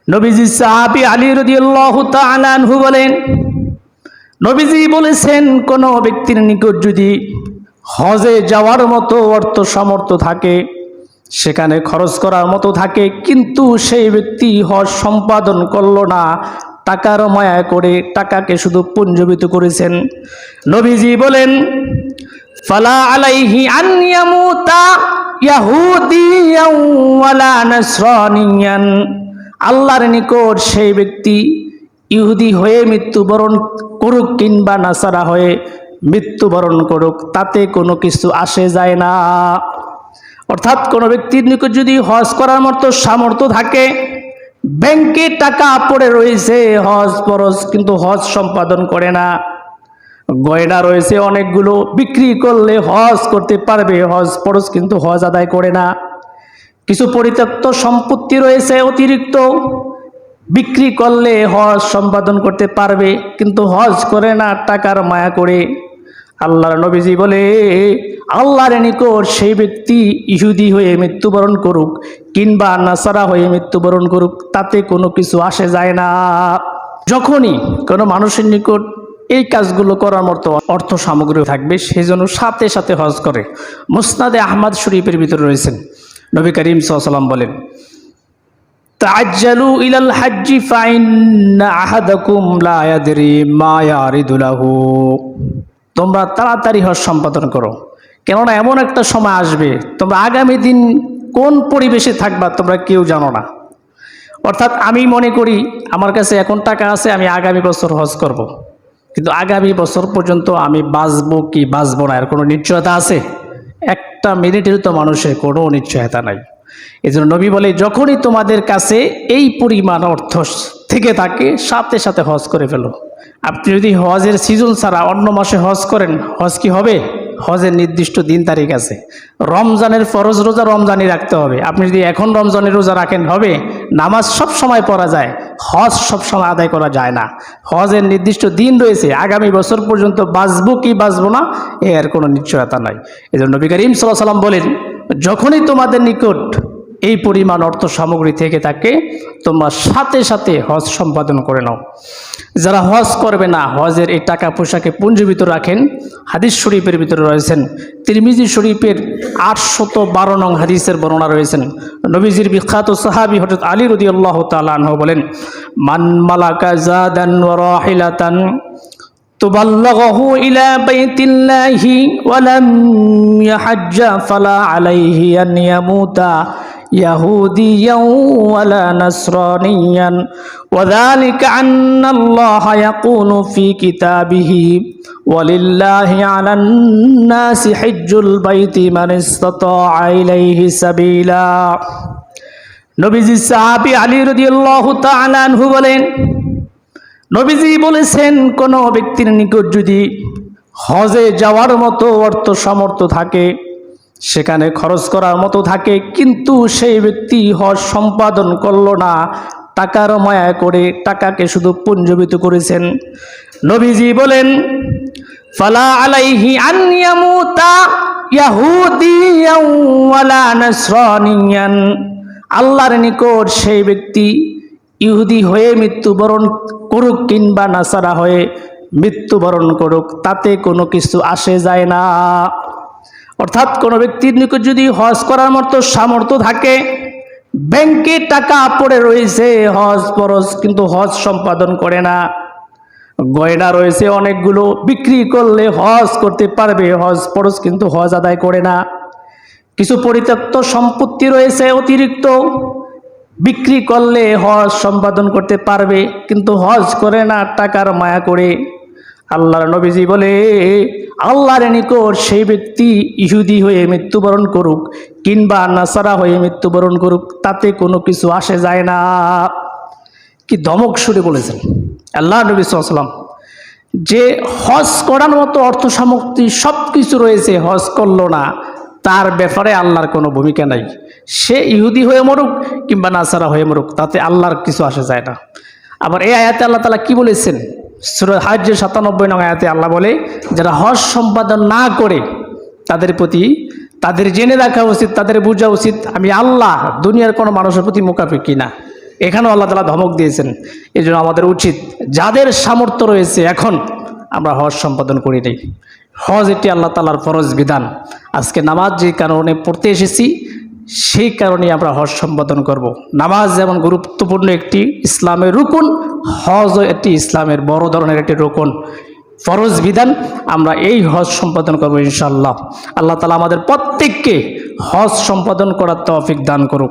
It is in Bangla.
নবীজি সাহাবী আলী রাদিয়াল্লাহু তাআলা আনহু বলেন, নবীজি বলেছেন, কোন ব্যক্তির নিকট যদি হজে যাওয়ার মতো অর্থ সামর্থ্য থাকে, সেখানে খরচ করার মতো থাকে, কিন্তু সেই ব্যক্তি হজ সম্পাদন করলো না, টাকার মায়া করে টাকাকে শুধু পুঞ্জীভূত করেছেন, নবীজি বলেন, ফালা আলাইহি আন ইয়ামুতা ইয়াহুদিয়ান ওয়ালা নাসরানিয়ান, আল্লাহর নিকট সেই ব্যক্তি ইহুদি হয়ে মৃত্যুবরণ করুক কিংবা নাসারা হয়ে মৃত্যুবরণ করুক, তাতে কোনো কিছু আসে যায় না। অর্থাৎ কোনো ব্যক্তির নিকট যদি হজ করার মতো সামর্থ্য থাকে, ব্যাংকে টাকা পড়ে রয়েছে হজ ফরজ, কিন্তু হজ সম্পাদন করে না, গয়না রয়েছে অনেকগুলো, বিক্রি করলে হজ করতে পারবে, হজ ফরজ কিন্তু হজ আদায় করে না, কিছু পরিত্যক্ত সম্পত্তি রয়েছে অতিরিক্ত, বিক্রি করলে হজ সম্পাদন করতে পারবে, কিন্তু হজ করে না টাকার মায়া করে। আল্লাহর নবীজি বলে, আল্লাহর নিকট সেই ব্যক্তি ইহুদি হয়ে মৃত্যুবরণ করুক কিংবা নাসারা হয়ে মৃত্যুবরণ করুক, তাতে কোনো কিছু আসে যায় না। যখনই কোনো মানুষের নিকট এই কাজগুলো করার মতো অর্থ সামগ্রী থাকবে, সেই জন্য সাথে সাথে হজ করে। মুসনাদে আহমদ শরীফের ভিতরে রয়েছেন, নবী করিম সাল্লাল্লাহু আলাইহি ওয়াসাল্লাম বলেন, তাআজ্জালু ইলাল হাজ্জি ফাইন্না আহাদাকুম লা ইয়াদরি মা ইয়ারিদু লাহু, তোমরা তাড়াতাড়ি হজ সম্পাদন করো, কেননা এমন একটা সময় আসবে তোমরা আগামী দিন কোন পরিবেশে থাকবা তোমরা কেউ জানো না। অর্থাৎ আমি মনে করি আমার কাছে এখন টাকা আছে, আমি আগামী বছর হজ করব, কিন্তু আগামী বছর পর্যন্ত আমি বাঁচবো কি বাঁচবো না এর কোনো নিশ্চয়তা আছে? একটা মিনিটের তো মানুষের কোনো নিশ্চয়তা নাই। এই জন্য নবী বলে, যখনই তোমাদের কাছে এই পরিমাণ অর্থ থেকে থাকে, সাথে সাথে হজ করে ফেলো। আপনি যদি হজের সিজন ছাড়া অন্য মাসে হজ করেন, হজ কি হবে? হজের নির্দিষ্ট দিন তারিখ আছে। রমজানের ফরজ রোজা রমজানই রাখতে হবে। আপনি যদি এখন রমজানের রোজা রাখেন হবে? নামাজ সব সময় পড়া যায়, হজ সব সময় আদায় করা যায় না। হজের নির্দিষ্ট দিন রয়েছে, আগামী বছর পর্যন্ত বাঁচবো কি বাঁচবো না এর কোনো নিশ্চয়তা নাই। এই জন্য নবী করিম সাল্লাল্লাহু আলাইহি ওয়াসাল্লাম বলেন, যখনই তোমাদের নিকট এই পরিমাণ অর্থ সামগ্রী থেকে থাকে, তোমরা সাথে সাথে হজ সম্পাদন করে নাও। যারা হজ করবে না, হজের এই টাকা পয়সাকে পুঞ্জীভূত রাখেন। হাদিস শরীফের ভিতরে রয়েছেন, তিরমিজি শরীফের 812 নং হাদিসের বর্ণনা রয়েছেন। নবীজির বিখ্যাত সাহাবী হযরত আলী রাদিয়াল্লাহু তাআলা আনহু বলেন, মান মালাকা জাদান ওয়া রাহিলাতান তুবাল্লাগহু ইলা বাইতিল্লাহি ওয়া লাম ইয়াহজ্জা ফালা আলাইহি আন ইয়ামুতা ইয়াহুদিয়ান ওয়ালা নাসরানিয়ান ওয়াযালিকা আন্নাল্লাহা ইয়াকুলু ফি কিতাবিহি ওয়ালিল্লাহি আলান নাসি হিজ্জুল বাইতি মান ইসতাতাআ ইলাইহি সাবিলা। নবীজি সাহাবী আলী রাদিয়াল্লাহু তাআলা আনহু বলেন, নবীজি বলেছেন, কোন ব্যক্তির নিকট যদি হজে যাওয়ার মতো অর্থ সামর্থ্য থাকে, সেখানে খরচ করার মতো থাকে, কিন্তু সেই ব্যক্তি হজ সম্পাদন করলো না, টাকার মায়া করে টাকাকে শুধু পুঞ্জীভূত করেছেন, নবীজি বলেন, ফালা আলাইহি আন ইয়ামুতা ইয়াহুদিয়ান ওয়ালা নাসরানিয়ান, আল্লাহর নিকট সেই ব্যক্তি ইহুদি হয়ে মৃত্যুবরণ করুক কিংবা নাসারা হয়ে মৃত্যুবরণ করুক, তাতে কোনো কিছু আসে যায় না। অর্থাৎ কোনো ব্যক্তির নিকট যদি হজ করার মতো সামর্থ্য থাকে, ব্যাংকে টাকা পড়ে রয়েছে হজ ফরজ, কিন্তু হজ সম্পাদন করে না, গয়না রয়েছে অনেকগুলো, বিক্রি করলে হজ করতে পারবে, হজ ফরজ কিন্তু হজ আদায় করে না, কিছু পরিত্যক্ত সম্পত্তি রয়েছে অতিরিক্ত, বিক্রি করলে হজ সম্পাদন করতে পারবে, কিন্তু হজ করে না টাকার মায়া করে। আল্লাহর নবীজি বলে, আল্লাহর নিকট সেই ব্যক্তি ইহুদি হয়ে মৃত্যুবরণ করুক কিংবা নাসারা হয়ে মৃত্যুবরণ করুক, তাতে কোনো কিছু আসে যায় না। কি ধমক সুরে বলেছেন আল্লাহ নবী সাল্লাল্লাহু আলাইহি ওয়াসাল্লাম, যে হজ করার মতো অর্থ সামগ্রী সব কিছু রয়েছে, হজ করলো না, তার ব্যাপারে আল্লাহর কোনো ভূমিকা নাই। সে ইহুদি হয়ে মরুক কিংবা নাসারা হয়ে মরুক, তাতে আল্লাহর কিছু আসে যায় না। আবার এই আয়াতে আল্লাহ তাআলা কি বলেছেন? সূরা হজ্জের 97 নং আয়াতে আল্লাহ বলে, যারা হজ সম্পাদন না করে তাদের প্রতি তাদের জেনে রাখা উচিত, তাদের বোঝা উচিত, আমি আল্লাহ দুনিয়ার কোনো মানুষের প্রতি মুখাপেক্ষী না। এখানেও আল্লাহ তাআলা ধমক দিয়েছেন। এই জন্য আমাদের উচিত, যাদের সামর্থ্য রয়েছে এখন আমরা হজ সম্পাদন করি নাই। হজ এটি আল্লাহ তাআলার ফরজ বিধান। আজকে নামাজ যে কারণে পড়তে এসেছি সেই কারণে আমরা হজ সম্পাদন করব। নামাজ যেমন গুরুত্বপূর্ণ একটি ইসলামের রুকন, হজও একটি ইসলামের বড় ধরনের একটি রুকন, ফরজ বিধান। আমরা এই হজ সম্পাদন করব ইনশাআল্লাহ। আল্লাহ তাআলা আমাদের প্রত্যেককে হজ সম্পাদন করার তৌফিক দান করুক।